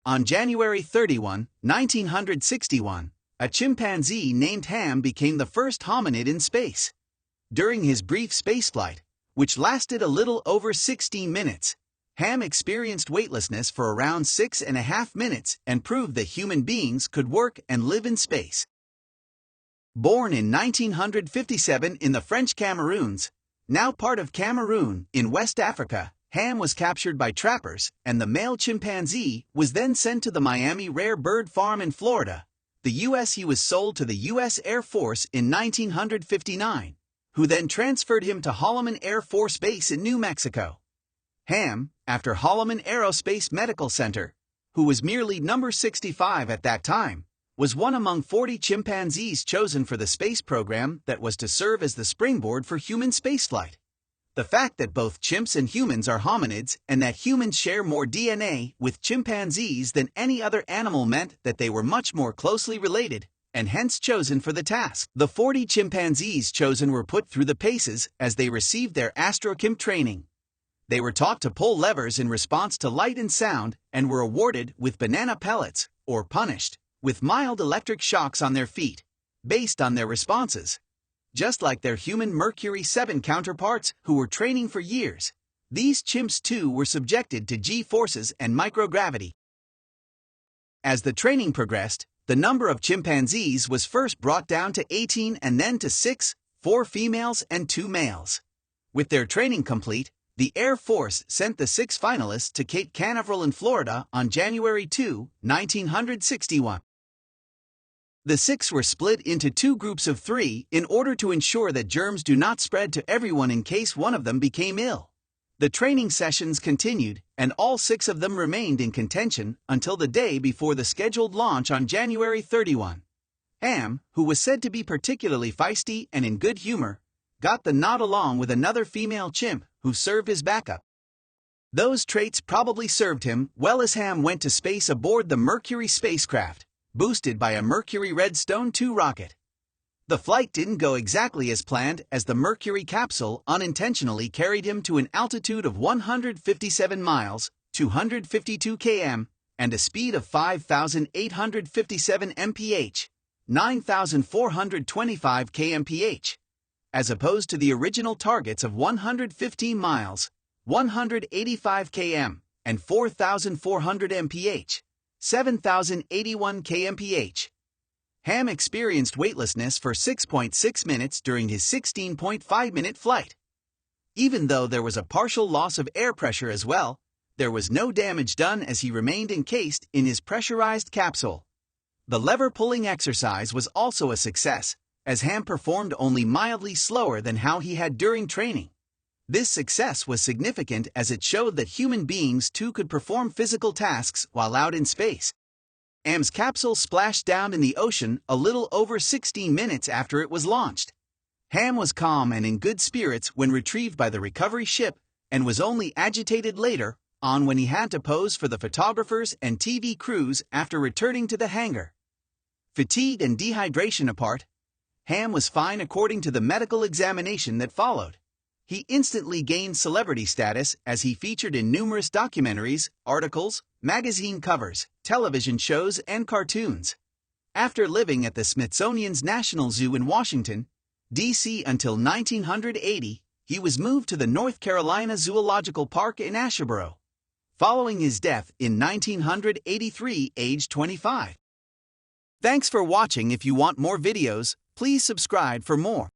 On January 31, 1961, a chimpanzee named Ham became the first hominid in space. During his brief spaceflight, which lasted a little over 16 minutes, Ham experienced weightlessness for around 6.5 minutes and proved that human beings could work and live in space. Born in 1957 in the French Cameroons, now part of Cameroon in West Africa, Ham was captured by trappers, and the male chimpanzee was then sent to the Miami Rare Bird Farm in Florida, the U.S. He was sold to the U.S. Air Force in 1959, who then transferred him to Holloman Air Force Base in New Mexico. Ham, after Holloman Aerospace Medical Center, who was merely number 65 at that time, was one among 40 chimpanzees chosen for the space program that was to serve as the springboard for human spaceflight. The fact that both chimps and humans are hominids and that humans share more DNA with chimpanzees than any other animal meant that they were much more closely related, and hence chosen for the task. The 40 chimpanzees chosen were put through the paces as they received their Chimp training. They were taught to pull levers in response to light and sound and were awarded with banana pellets, or punished with mild electric shocks on their feet, based on their responses. Just like their human Mercury 7 counterparts who were training for years, these chimps too were subjected to G-forces and microgravity. As the training progressed, the number of chimpanzees was first brought down to 18 and then to 6, 4 females and 2 males. With their training complete, the Air Force sent the 6 finalists to Cape Canaveral in Florida on January 2, 1961. The 6 were split into 2 groups of 3 in order to ensure that germs do not spread to everyone in case one of them became ill. The training sessions continued, and all 6 of them remained in contention until the day before the scheduled launch on January 31. Ham, who was said to be particularly feisty and in good humor, got the nod along with another female chimp who served as backup. Those traits probably served him well as Ham went to space aboard the Mercury spacecraft, boosted by a Mercury Redstone 2 rocket. The flight didn't go exactly as planned as the Mercury capsule unintentionally carried him to an altitude of 157 miles, 252 km, and a speed of 5,857 mph, 9,425 kmph, as opposed to the original targets of 115 miles, 185 km, and 4,400 mph. 7,081 kmph. Ham experienced weightlessness for 6.6 minutes during his 16.5-minute flight. Even though there was a partial loss of air pressure as well, there was no damage done as he remained encased in his pressurized capsule. The lever-pulling exercise was also a success, as Ham performed only mildly slower than how he had during training. This success was significant as it showed that human beings too could perform physical tasks while out in space. Ham's capsule splashed down in the ocean a little over 16 minutes after it was launched. Ham was calm and in good spirits when retrieved by the recovery ship, and was only agitated later on when he had to pose for the photographers and TV crews after returning to the hangar. Fatigue and dehydration apart, Ham was fine according to the medical examination that followed. He instantly gained celebrity status as he featured in numerous documentaries, articles, magazine covers, television shows, and cartoons. After living at the Smithsonian's National Zoo in Washington, D.C. until 1980, he was moved to the North Carolina Zoological Park in Asheboro, following his death in 1983, aged 25. Thanks for watching. If you want more videos, please subscribe for more.